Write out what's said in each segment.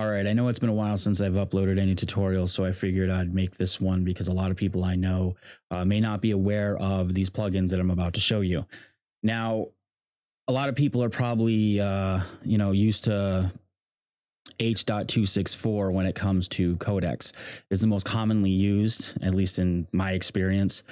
All right, I know it's been a while since I've uploaded any tutorials, so I figured I'd make this one because a lot of people I know may not be aware of these plugins that I'm about to show you. Now, a lot of people are probably, used to H.264 when it comes to codecs. It's the most commonly used, at least in my experience,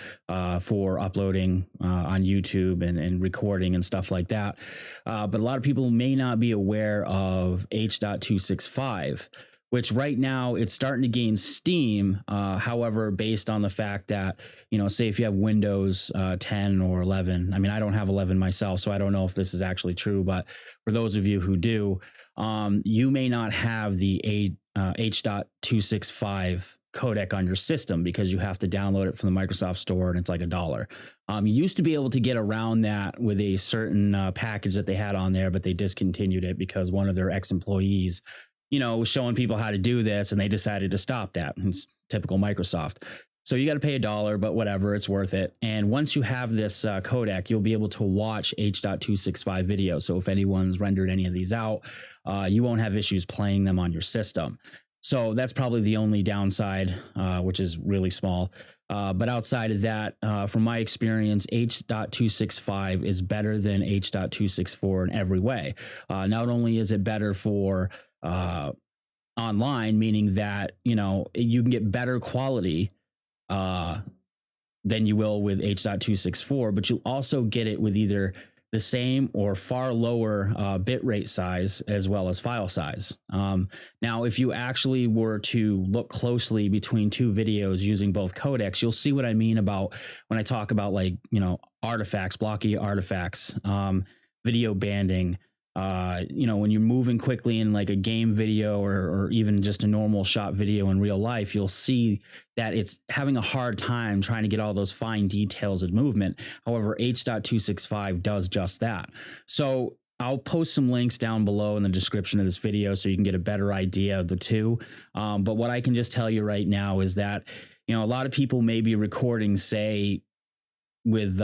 for uploading on YouTube and recording and stuff like that. But a lot of people may not be aware of H.265, which right now it's starting to gain steam. However, based on the fact that, say if you have Windows 10 or 11, I mean, I don't have 11 myself, so I don't know if this is actually true, but for those of you who do, you may not have the H.265 codec on your system because you have to download it from the Microsoft Store and it's like $1. You used to be able to get around that with a certain package that they had on there, but they discontinued it because one of their ex-employees, was showing people how to do this and they decided to stop that. It's typical Microsoft. So you got to pay $1, but whatever, it's worth it. And once you have this codec, you'll be able to watch H.265 videos. So if anyone's rendered any of these out, you won't have issues playing them on your system. So that's probably the only downside, which is really small. But outside of that, from my experience, H.265 is better than H.264 in every way. Not only is it better for online, meaning that, you can get better quality than you will with H.264, but you'll also get it with either the same or far lower bitrate size as well as file size. Now, if you actually were to look closely between two videos using both codecs, you'll see what I mean about when I talk about artifacts, blocky artifacts, video banding. When you're moving quickly in like a game video or even just a normal shot video in real life, you'll see that it's having a hard time trying to get all those fine details of movement. However, H.265 does just that. So I'll post some links down below in the description of this video so you can get a better idea of the two. But what I can just tell you right now is that, a lot of people may be recording, say, with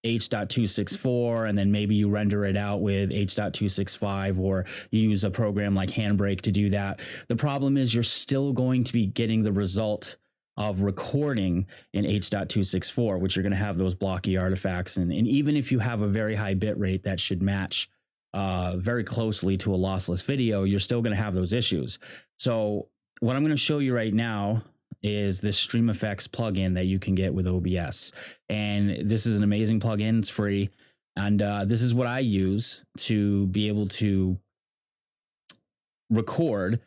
H.264, and then maybe you render it out with H.265, or you use a program like Handbrake to do that. The problem is you're still going to be getting the result of recording in H.264, which you're going to have those blocky artifacts. And even if you have a very high bit rate that should match very closely to a lossless video, you're still going to have those issues. So what I'm going to show you right now is this StreamFX plugin that you can get with OBS. And this is an amazing plugin. It's free. And this is what I use to be able to record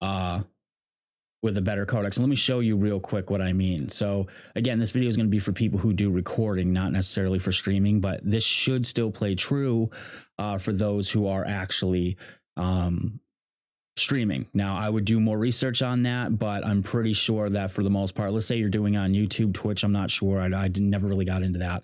with a better codec. So let me show you real quick what I mean. So again, this video is going to be for people who do recording, not necessarily for streaming, but this should still play true for those who are actually streaming. Now, I would do more research on that, but I'm pretty sure that for the most part, let's say you're doing on YouTube, Twitch, I'm not sure. I never really got into that.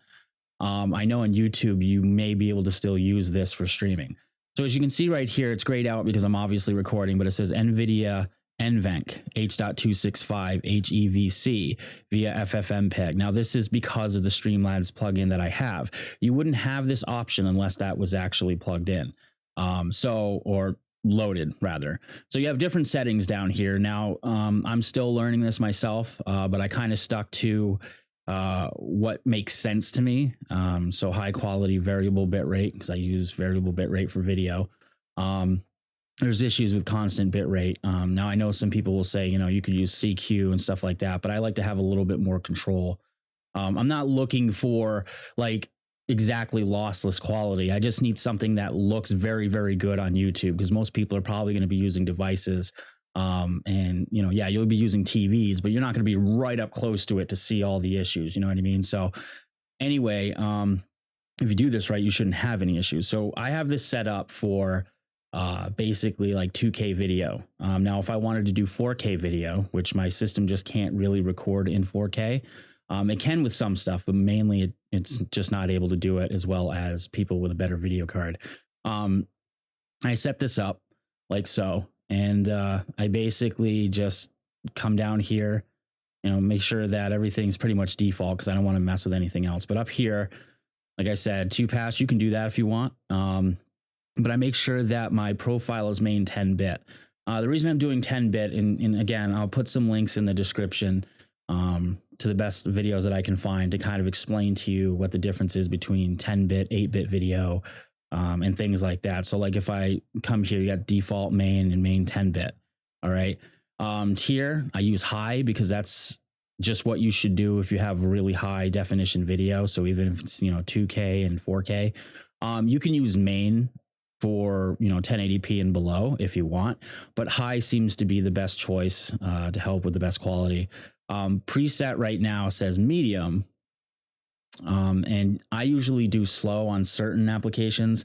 I know on YouTube, you may be able to still use this for streaming. So as you can see right here, it's grayed out because I'm obviously recording, but it says NVIDIA NVENC H.265 HEVC via FFmpeg. Now, this is because of the Streamlabs plugin that I have. You wouldn't have this option unless that was actually plugged in. Or loaded rather. So you have different settings down here. Now, I'm still learning this myself, but I kind of stuck to what makes sense to me. So high quality variable bitrate, because I use variable bitrate for video. There's issues with constant bitrate. Now I know some people will say, you could use CQ and stuff like that, but I like to have a little bit more control. I'm not looking for exactly lossless quality. I just need something that looks very, very good on YouTube, because most people are probably going to be using devices. You'll be using TVs, but you're not going to be right up close to it to see all the issues. You know what I mean? So anyway, if you do this right, you shouldn't have any issues. So I have this set up for basically like 2K video. Now, if I wanted to do 4K video, which my system just can't really record in 4K, it can with some stuff, but mainly it's just not able to do it as well as people with a better video card. I set this up like so, and I basically just come down here, make sure that everything's pretty much default because I don't want to mess with anything else. But up here, like I said, 2-pass, you can do that if you want. But I make sure that my profile is main 10-bit. The reason I'm doing 10-bit, and again, I'll put some links in the description to the best videos that I can find to kind of explain to you what the difference is between 10-bit, 8-bit video, and things like that. So like if I come here, you got default main and main 10-bit. All right. Tier, I use high because that's just what you should do if you have really high definition video. So even if it's, 2K and 4K, you can use main for 1080p and below if you want, but high seems to be the best choice to help with the best quality. Preset right now says medium, and I usually do slow on certain applications,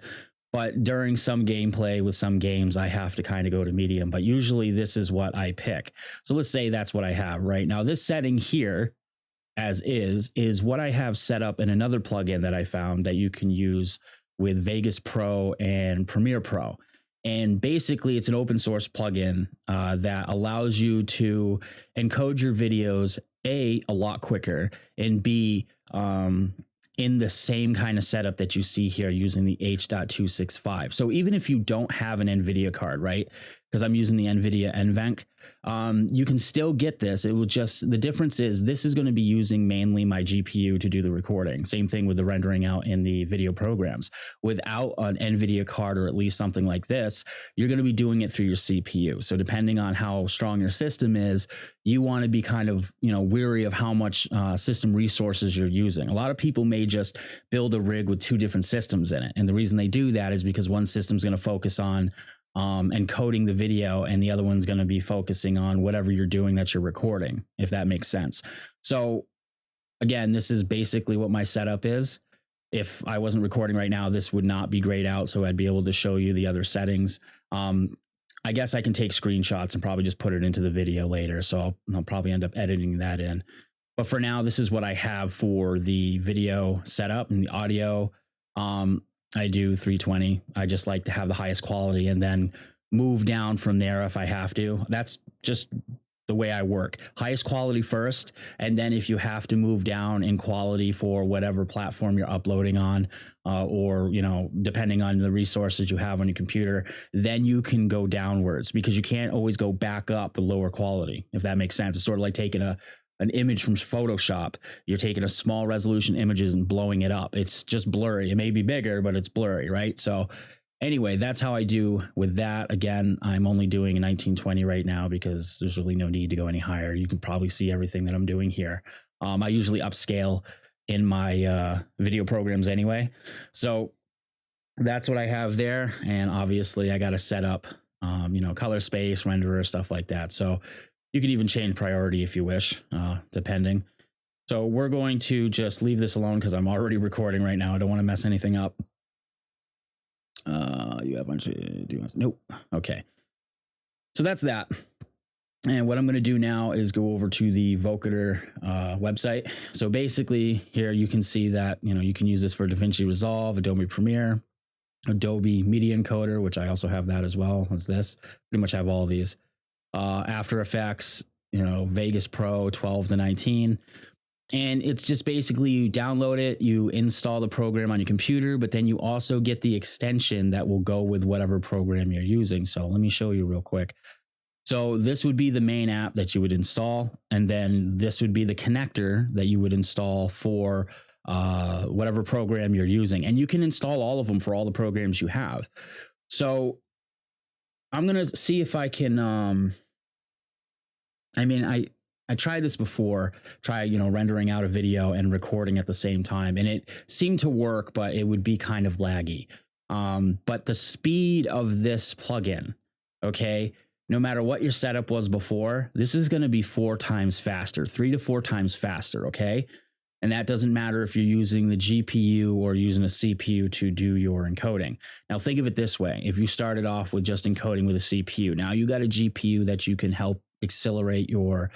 but during some gameplay with some games I have to kind of go to medium, but usually this is what I pick. So let's say that's what I have right now. This setting here as is what I have set up in another plugin that I found that you can use with Vegas Pro and Premiere Pro. And basically it's an open source plugin that allows you to encode your videos a lot quicker, and B, in the same kind of setup that you see here using the H.265. So even if you don't have an NVIDIA card, right? Because I'm using the NVIDIA NVENC, you can still get this. It will just, the difference is this is going to be using mainly my GPU to do the recording. Same thing with the rendering out in the video programs. Without an NVIDIA card, or at least something like this, you're going to be doing it through your CPU. So depending on how strong your system is, you want to be kind of, weary of how much system resources you're using. A lot of people may just build a rig with two different systems in it. And the reason they do that is because one system's going to focus on encoding the video, and the other one's going to be focusing on whatever you're doing that you're recording, if that makes sense. So again, this is basically what my setup is. If I wasn't recording right now, this would not be grayed out, so I'd be able to show you the other settings. I guess I can take screenshots and probably just put it into the video later, so I'll probably end up editing that in. But for now, this is what I have for the video setup and the audio. I do 320. I just like to have the highest quality and then move down from there if I have to. That's just the way I work. Highest quality first, and then if you have to move down in quality for whatever platform you're uploading on, or depending on the resources you have on your computer, then you can go downwards, because you can't always go back up with lower quality, if that makes sense. It's sort of like taking an image from Photoshop. You're taking a small resolution images and blowing it up. It's just blurry. It may be bigger, but it's blurry, right? So anyway, that's how I do with that. Again, I'm only doing a 1920 right now because there's really no need to go any higher. You can probably see everything that I'm doing here. I usually upscale in my video programs anyway. So that's what I have there. And obviously I got to set up, color space, renderer, stuff like that. So you can even change priority if you wish, depending. So we're going to just leave this alone because I'm already recording right now. I don't want to mess anything up. You have a bunch of, nope. Okay. So that's that. And what I'm going to do now is go over to the Vocator website. So basically here you can see that, you can use this for DaVinci Resolve, Adobe Premiere, Adobe Media Encoder, which I also have that as well as this. Pretty much have all these. After Effects, Vegas Pro 12 to 19. And it's just basically you download it, you install the program on your computer, but then you also get the extension that will go with whatever program you're using. So let me show you real quick. So this would be the main app that you would install, and then this would be the connector that you would install for whatever program you're using. And you can install all of them for all the programs you have. So I'm going to see if I can, I tried this before, rendering out a video and recording at the same time, and it seemed to work, but it would be kind of laggy. But the speed of this plugin, okay, no matter what your setup was before, this is going to be 4 times faster, 3 to 4 times faster, okay? And that doesn't matter if you're using the GPU or using a CPU to do your encoding. Now think of it this way. If you started off with just encoding with a CPU, now you got a GPU that you can help accelerate your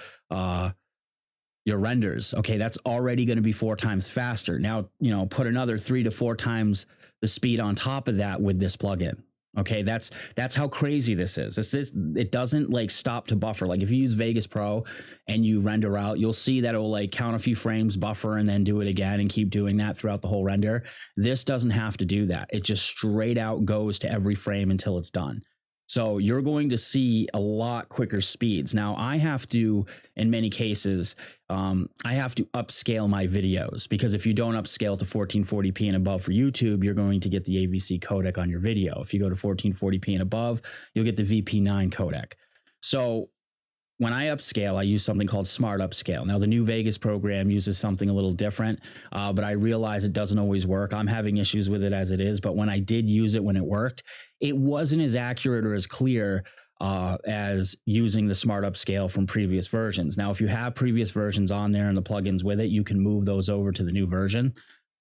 renders. Okay, that's already going to be 4 times faster. Now, put another 3 to 4 times the speed on top of that with this plugin. Okay, that's how crazy this is. It doesn't like stop to buffer. Like if you use Vegas Pro and you render out, you'll see that it will like count a few frames, buffer, and then do it again and keep doing that throughout the whole render. This doesn't have to do that. It just straight out goes to every frame until it's done. So you're going to see a lot quicker speeds. Now I have to, in many cases, I have to upscale my videos, because if you don't upscale to 1440p and above for YouTube, you're going to get the AVC codec on your video. If you go to 1440p and above, you'll get the VP9 codec. So when I upscale, I use something called Smart Upscale. Now, the new Vegas program uses something a little different, but I realize it doesn't always work. I'm having issues with it as it is, but when I did use it, when it worked, it wasn't as accurate or as clear as using the Smart Upscale from previous versions. Now, if you have previous versions on there and the plugins with it, you can move those over to the new version.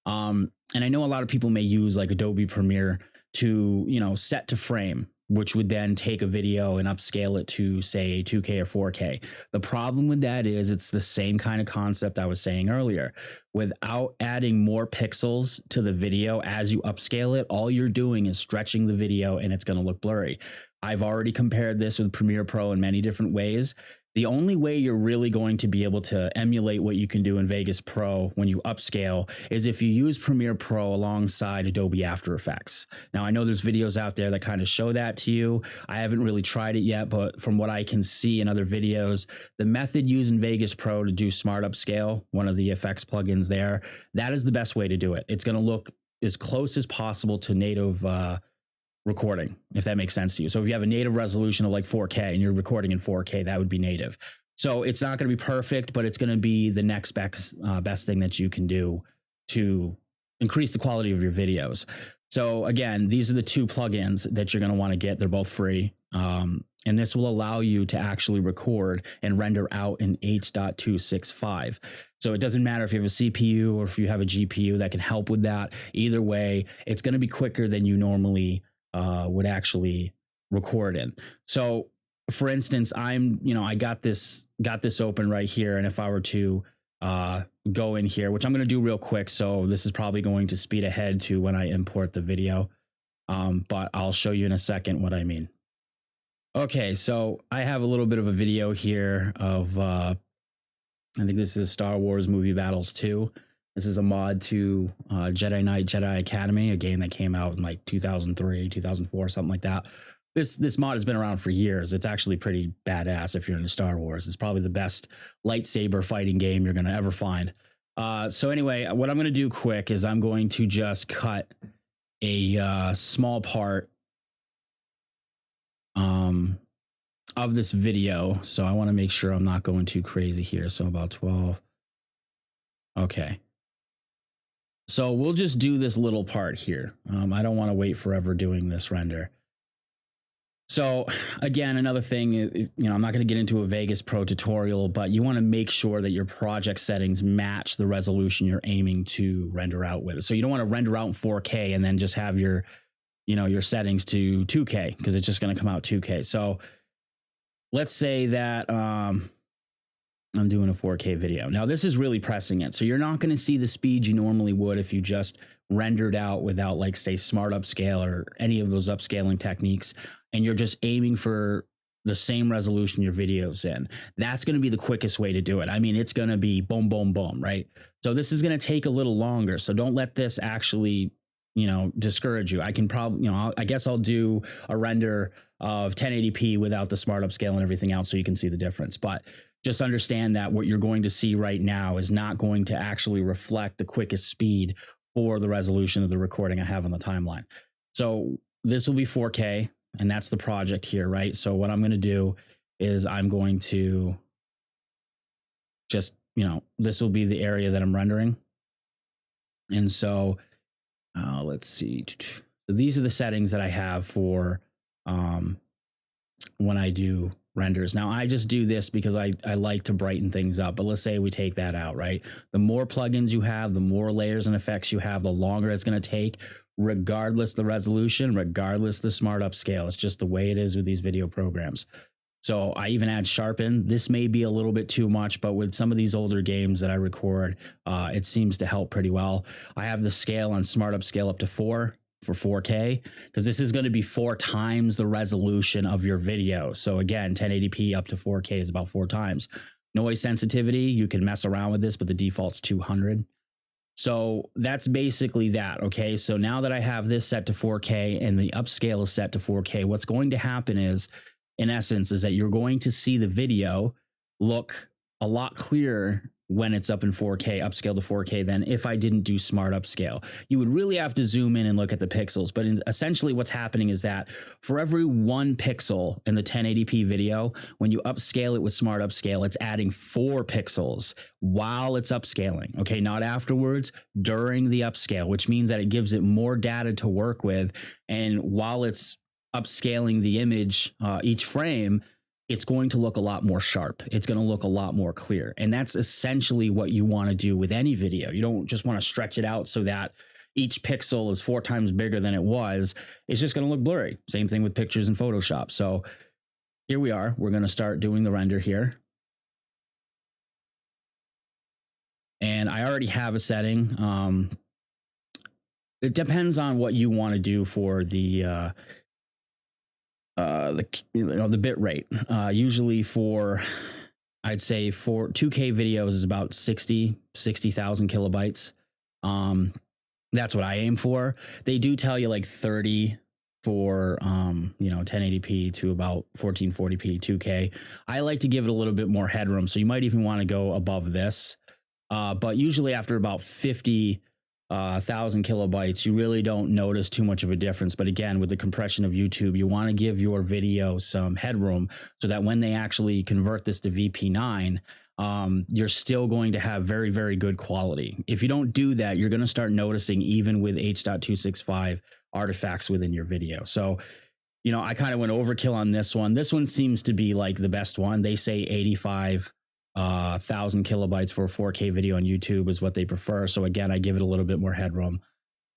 And I know a lot of people may use like Adobe Premiere to, set to frame, which would then take a video and upscale it to, say, 2K or 4K. The problem with that is it's the same kind of concept I was saying earlier. Without adding more pixels to the video as you upscale it, all you're doing is stretching the video and it's going to look blurry. I've already compared this with Premiere Pro in many different ways. The only way you're really going to be able to emulate what you can do in Vegas Pro when you upscale is if you use Premiere Pro alongside Adobe After Effects. Now, I know there's videos out there that kind of show that to you. I haven't really tried it yet, but from what I can see in other videos, the method used in Vegas Pro to do Smart Upscale, one of the effects plugins there, that is the best way to do it. It's going to look as close as possible to native recording, if that makes sense to you. So if you have a native resolution of like 4K and you're recording in 4K, that would be native. So it's not going to be perfect, but it's going to be the next best thing that you can do to increase the quality of your videos. So again, these are the two plugins that you're going to want to get. They're both free. And this will allow you to actually record and render out in H.265. So it doesn't matter if you have a CPU or if you have a GPU that can help with that. Either way, it's going to be quicker than you normally would actually record in. So for instance, I got this open right here. And if I were to go in here, which I'm going to do real quick. So this is probably going to speed ahead to when I import the video. But I'll show you in a second what I mean. Okay, so I have a little bit of a video here of, I think this is Star Wars Movie Battles 2. This is a mod to Jedi Knight Jedi Academy, a game that came out in like 2003, 2004, something like that. This mod has been around for years. It's actually pretty badass if you're into Star Wars. It's probably the best lightsaber fighting game you're going to ever find. So anyway, what I'm going to do quick is I'm going to just cut a small part of this video. So I want to make sure I'm not going too crazy here. So about 12. Okay. So we'll just do this little part here. I don't want to wait forever doing this render. So again, another thing, I'm not going to get into a Vegas Pro tutorial, but you want to make sure that your project settings match the resolution you're aiming to render out with. So you don't want to render out in 4K and then just have your settings to 2K, because it's just going to come out 2K. So let's say that I'm doing a 4K video. Now this is really pressing it. So you're not going to see the speed you normally would if you just rendered out without, like, say, Smart Upscale or any of those upscaling techniques, and you're just aiming for the same resolution your video's in. That's going to be the quickest way to do it. I mean, it's going to be boom, boom, boom, right? So this is going to take a little longer. So don't let this actually, discourage you. I can probably, I guess I'll do a render of 1080p without the Smart Upscale and everything else so you can see the difference. But just understand that what you're going to see right now is not going to actually reflect the quickest speed for the resolution of the recording I have on the timeline. So this will be 4K, and that's the project here, right? So what I'm going to do is I'm going to just, this will be the area that I'm rendering. And so let's see. So these are the settings that I have for when I do renders. Now I just do this because I like to brighten things up, but let's say we take that out, right? The more plugins you have, the more layers and effects you have, the longer it's going to take, regardless the resolution, regardless the Smart Upscale. It's just the way it is with these video programs. So I even add sharpen. This may be a little bit too much, but with some of these older games that I record, it seems to help pretty well. I have the scale on Smart Upscale up to 4 for 4K, because this is going to be 4 times the resolution of your video. So again, 1080p up to 4K is about 4 times. Noise sensitivity, you can mess around with this, but the default's 200. So that's basically that. Okay. So now that I have this set to 4K and the upscale is set to 4K, what's going to happen is, in essence, is that you're going to see the video look a lot clearer when it's up in 4K, upscale to 4K, than if I didn't do smart upscale. You would really have to zoom in and look at the pixels. But essentially what's happening is that for every 1 pixel in the 1080p video, when you upscale it with smart upscale, it's adding 4 pixels while it's upscaling. Okay, not afterwards, during the upscale, which means that it gives it more data to work with. And while it's upscaling the image, each frame, it's going to look a lot more sharp. It's going to look a lot more clear. And that's essentially what you want to do with any video. You don't just want to stretch it out so that each pixel is 4 times bigger than it was. It's just going to look blurry. Same thing with pictures in Photoshop. So here we are. We're going to start doing the render here. And I already have a setting. It depends on what you want to do for the bit rate. Usually for, I'd say for 2K videos is about 60,000 kilobytes. That's what I aim for. They do tell you like 30 for 1080p to about 1440p 2K. I like to give it a little bit more headroom, so you might even want to go above this. But usually after about 50,000 kilobytes, you really don't notice too much of a difference. But again, with the compression of YouTube, you want to give your video some headroom so that when they actually convert this to VP9, you're still going to have very, very good quality. If you don't do that, you're going to start noticing, even with H.265, artifacts within your video. So, I kind of went overkill on this one. This one seems to be like the best one. They say 85,000 kilobytes for a 4K video on YouTube is what they prefer. So again, I give it a little bit more headroom.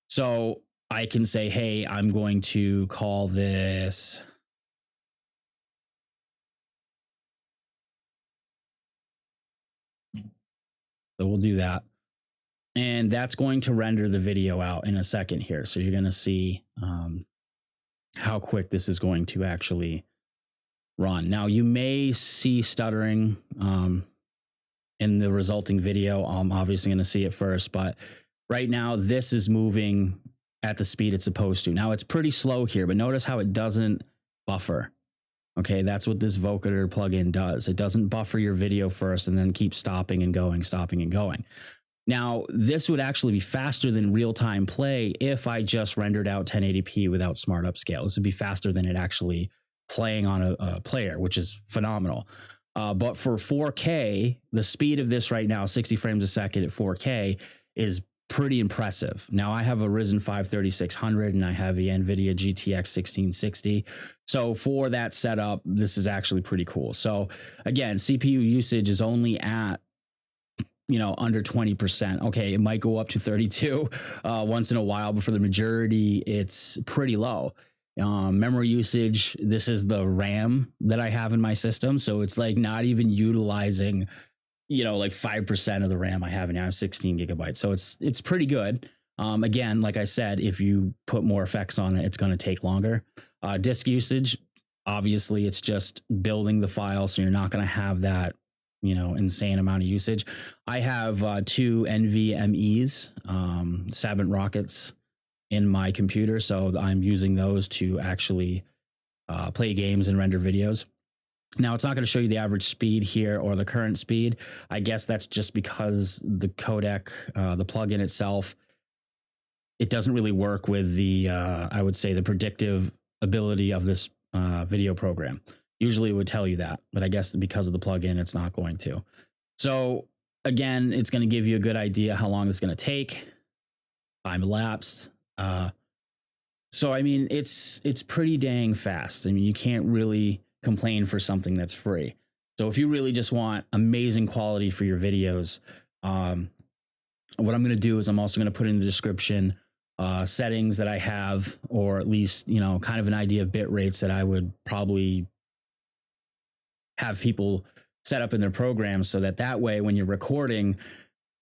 So I can say, hey, I'm going to call this So we'll do that. And that's going to render the video out in a second here. So you're going to see how quick this is going to actually run. Now you may see stuttering in the resulting video. I'm obviously going to see it first, but right now this is moving at the speed it's supposed to. Now it's pretty slow here, but notice how it doesn't buffer. Okay, that's what this Vocator plugin does. It doesn't buffer your video first and then keep stopping and going, stopping and going. Now, this would actually be faster than real-time play if I just rendered out 1080p without smart upscale. This would be faster than it actually playing on a player, which is phenomenal. But for 4K, the speed of this right now, 60 frames a second at 4K, is pretty impressive. Now, I have a Ryzen 5 3600 and I have the NVIDIA GTX 1660. So for that setup, this is actually pretty cool. So again, CPU usage is only at under 20%. Okay, it might go up to 32 once in a while, but for the majority, it's pretty low. Memory usage, this is the RAM that I have in my system. So it's like not even utilizing, like 5% of the RAM I have, and I have 16 gigabytes. So it's pretty good. Again, like I said, if you put more effects on it, it's going to take longer. Disk usage, obviously, it's just building the file. So you're not going to have that insane amount of usage. I have 2 NVMEs, Sabin rockets in my computer. So I'm using those to actually play games and render videos. Now, it's not going to show you the average speed here or the current speed. I guess that's just because the codec, the plugin itself, it doesn't really work with the, I would say, the predictive ability of this video program. Usually it would tell you that, but I guess because of the plugin, it's not going to. So again, it's going to give you a good idea how long it's going to take. Time elapsed. So I mean, it's pretty dang fast. I mean, you can't really complain for something that's free. So if you really just want amazing quality for your videos, what I'm going to do is I'm also going to put in the description settings that I have, or at least kind of an idea of bit rates that I would probably have people set up in their programs, so that way when you're recording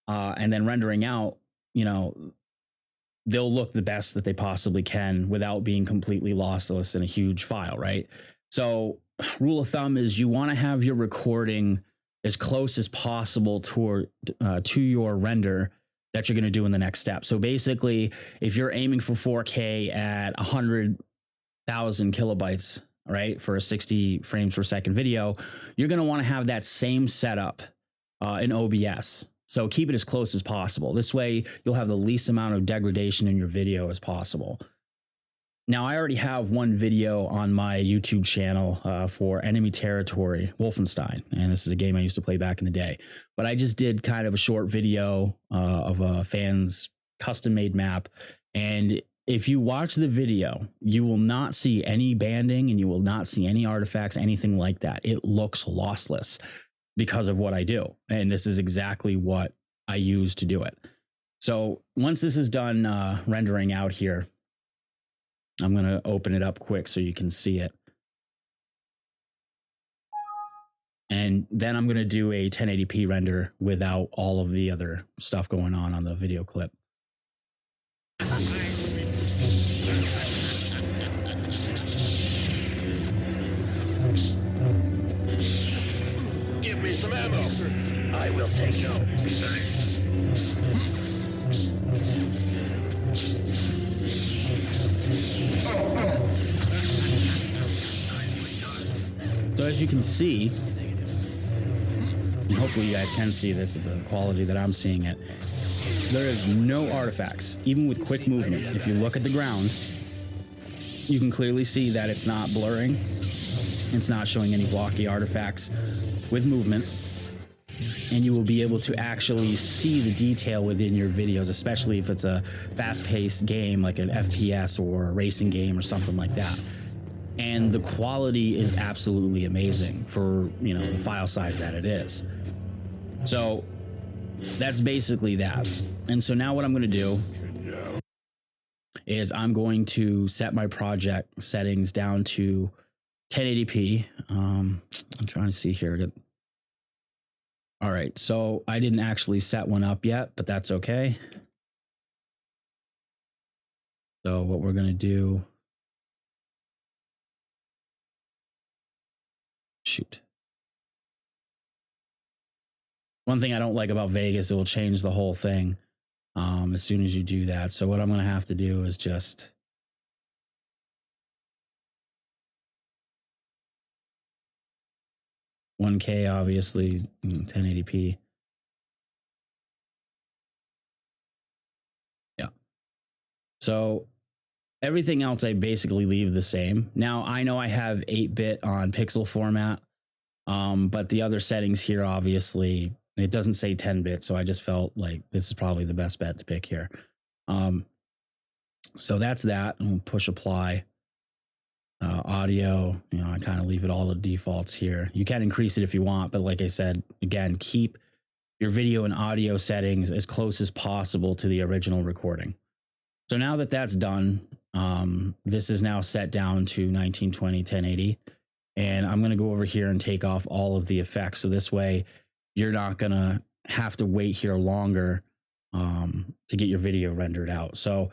and then rendering out, they'll look the best that they possibly can without being completely lossless in a huge file, right? So rule of thumb is you want to have your recording as close as possible to your render that you're going to do in the next step. So basically, if you're aiming for 4K at 100,000 kilobytes, right, for a 60 frames per second video, you're going to want to have that same setup in OBS. So keep it as close as possible. This way, you'll have the least amount of degradation in your video as possible. Now, I already have one video on my YouTube channel for Enemy Territory, Wolfenstein, and this is a game I used to play back in the day. But I just did kind of a short video of a fan's custom-made map, and if you watch the video, you will not see any banding and you will not see any artifacts, anything like that. It looks lossless because of what I do, and this is exactly what I use to do it. So once this is done rendering out here, I'm going to open it up quick so you can see it. And then I'm going to do a 1080p render without all of the other stuff going on the video clip. Give me some ammo. I will take no. So as you can see, and hopefully you guys can see this at the quality that I'm seeing it, there is no artifacts, even with quick movement. If you look at the ground, you can clearly see that it's not blurring. It's not showing any blocky artifacts with movement. And you will be able to actually see the detail within your videos, especially if it's a fast-paced game like an FPS or a racing game or something like that. And the quality is absolutely amazing for, you know, the file size that it is. So that's basically that. And so now what I'm going to do is I'm going to set my project settings down to 1080p. I'm trying to see here. All right, so I didn't actually set one up yet, but that's okay. So what we're going to do, shoot. One thing I don't like about Vegas, it will change the whole thing as soon as you do that. So what I'm going to have to do is just $1K, obviously, 1080p. Yeah. So everything else I basically leave the same. Now, I know I have 8-bit on pixel format, but the other settings here, obviously, it doesn't say 10-bit, so I just felt like this is probably the best bet to pick here. So that's that. We'll push apply. Audio, you know, I kind of leave it all the defaults here. You can increase it if you want, but like I said, again, keep your video and audio settings as close as possible to the original recording. So now that that's done, this is now set down to 1920, 1080. And I'm going to go over here and take off all of the effects. So this way you're not going to have to wait here longer to get your video rendered out. So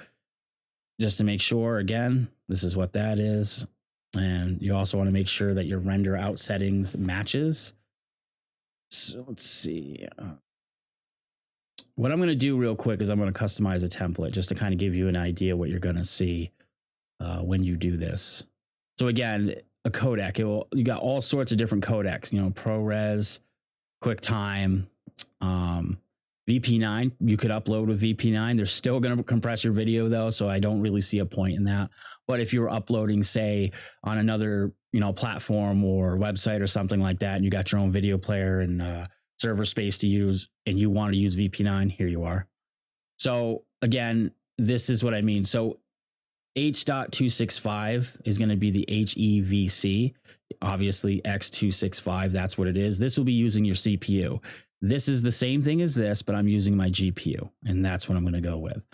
just to make sure, again, this is what that is. And you also want to make sure that your render out settings matches. So let's see. What I'm going to do real quick is I'm going to customize a template just to kind of give you an idea what you're going to see when you do this. So again, a codec, you got all sorts of different codecs, you know, ProRes, QuickTime, VP9, you could upload with VP9. They're still going to compress your video though, so I don't really see a point in that. But if you're uploading, say, on another, you know, platform or website or something like that, and you got your own video player and server space to use, and you want to use VP9, here you are. So again, this is what I mean. So H.265 is going to be the HEVC. Obviously, H.265, that's what it is. This will be using your CPU. This is the same thing as this, but I'm using my GPU, and that's what I'm going to go with.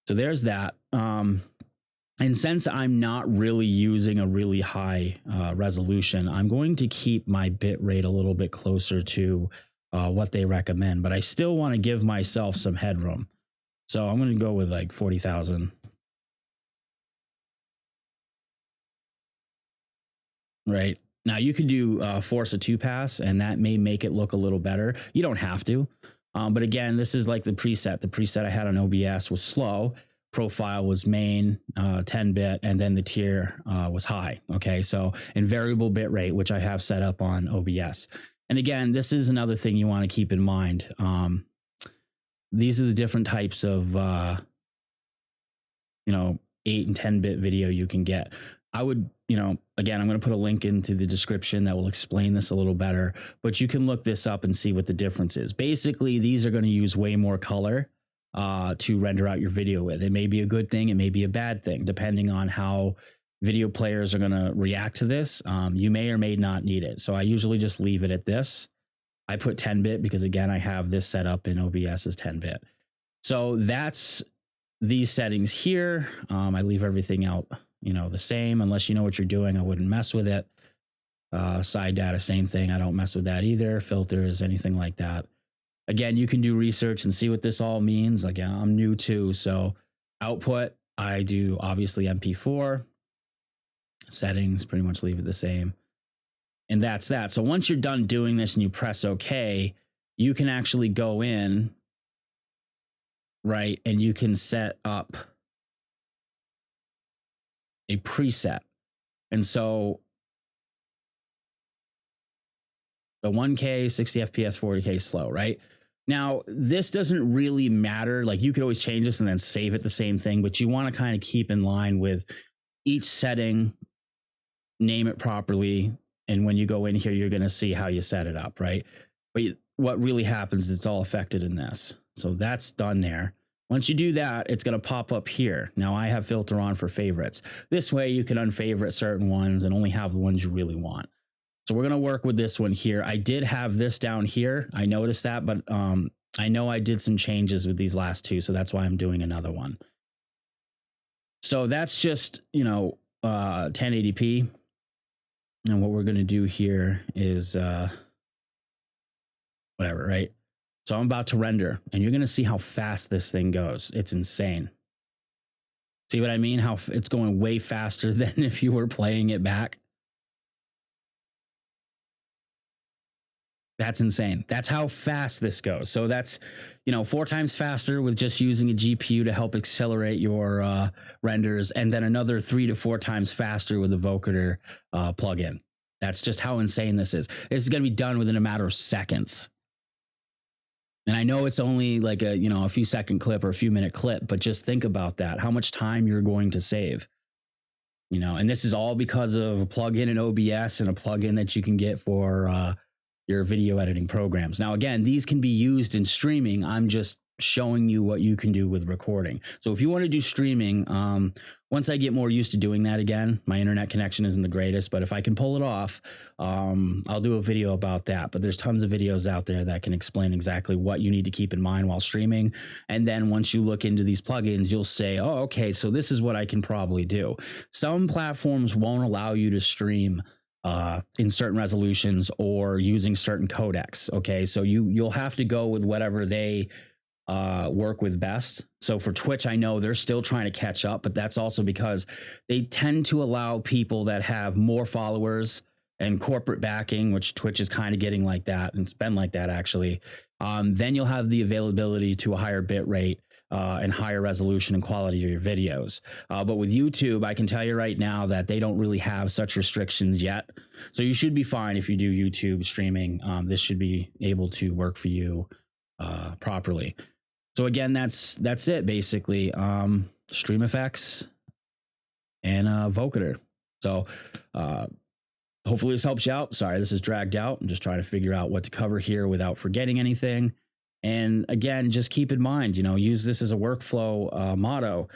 So there's that. And since I'm not really using a really high resolution, I'm going to keep my bit rate a little bit closer to what they recommend, but I still want to give myself some headroom. So I'm going to go with like 40,000. Right. Now you could do force a 2-pass, and that may make it look a little better. You don't have to, But again, this is like the preset. The preset I had on OBS was slow. Profile was main 10-bit, and then the tier was high. Okay, so in variable bit rate, which I have set up on OBS. And again, this is another thing you want to keep in mind. These are the different types of 8 and 10-bit video you can get. I would, again, I'm going to put a link into the description that will explain this a little better, but you can look this up and see what the difference is. Basically, these are going to use way more color to render out your video with. It may be a good thing, it may be a bad thing, depending on how video players are going to react to this. You may or may not need it. So I usually just leave it at this. I put 10-bit because, again, I have this set up in OBS as 10-bit. So that's these settings here. I leave everything out, the same. Unless you know what you're doing, I wouldn't mess with it. Side data, same thing. I don't mess with that either. Filters, anything like that. Again, you can do research and see what this all means. Like, I'm new too. So output, I do obviously MP4. Settings, pretty much leave it the same. And that's that. So once you're done doing this and you press OK, you can actually go in, right? And you can set up a preset. And so the 1K, 60 FPS, 40K slow, right? Now, this doesn't really matter. Like, you could always change this and then save it the same thing, but you want to kind of keep in line with each setting, name it properly. And when you go in here, you're going to see how you set it up, right? But what really happens is it's all affected in this. So that's done there. Once you do that, it's going to pop up here. Now I have filter on for favorites. This way you can unfavorite certain ones and only have the ones you really want. So we're going to work with this one here. I did have this down here. I noticed that, but I know I did some changes with these last two. So that's why I'm doing another one. So that's just, 1080p. And what we're going to do here is whatever, right? So I'm about to render, and you're going to see how fast this thing goes. It's insane. See what I mean? How it's going way faster than if you were playing it back. That's insane. That's how fast this goes. So that's, 4 times faster with just using a GPU to help accelerate your renders, and then another 3 to 4 times faster with the Vocator plugin. That's just how insane this is. This is going to be done within a matter of seconds. And I know it's only like a few second clip or a few minute clip, but just think about that, how much time you're going to save. And this is all because of a plugin in OBS and a plugin that you can get for your video editing programs. Now, again, these can be used in streaming. I'm just showing you what you can do with recording. So if you want to do streaming, once I get more used to doing that again, my internet connection isn't the greatest, but if I can pull it off, I'll do a video about that. But there's tons of videos out there that can explain exactly what you need to keep in mind while streaming. And then once you look into these plugins, you'll say, oh, okay, so this is what I can probably do. Some platforms won't allow you to stream in certain resolutions or using certain codecs. Okay, so you'll have to go with whatever they work with best. So for Twitch, I know they're still trying to catch up, but that's also because they tend to allow people that have more followers and corporate backing, which Twitch is kind of getting like that, and it's been like that actually. Then you'll have the availability to a higher bit rate and higher resolution and quality of your videos. But with YouTube, I can tell you right now that they don't really have such restrictions yet. So you should be fine if you do YouTube streaming. This should be able to work for you properly. So again, that's it basically. StreamFX and Vocator. So hopefully this helps you out. Sorry, this is dragged out. I'm just trying to figure out what to cover here without forgetting anything. And again, just keep in mind, use this as a workflow motto.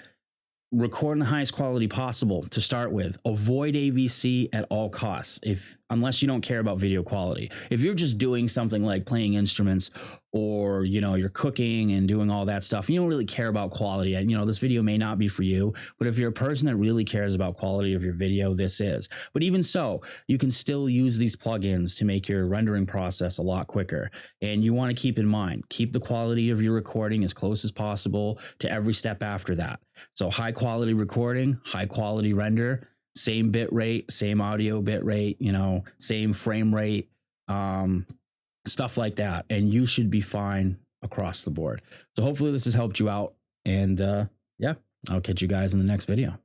Record in the highest quality possible to start with. Avoid AVC at all costs, unless you don't care about video quality. If you're just doing something like playing instruments, or you're cooking and doing all that stuff, you don't really care about quality. This video may not be for you, but if you're a person that really cares about quality of your video, this is. But even so, you can still use these plugins to make your rendering process a lot quicker. And you want to keep in mind, keep the quality of your recording as close as possible to every step after that. So high quality recording, high quality render, same bit rate, same audio bit rate, same frame rate, stuff like that. And you should be fine across the board. So hopefully this has helped you out. And yeah, I'll catch you guys in the next video.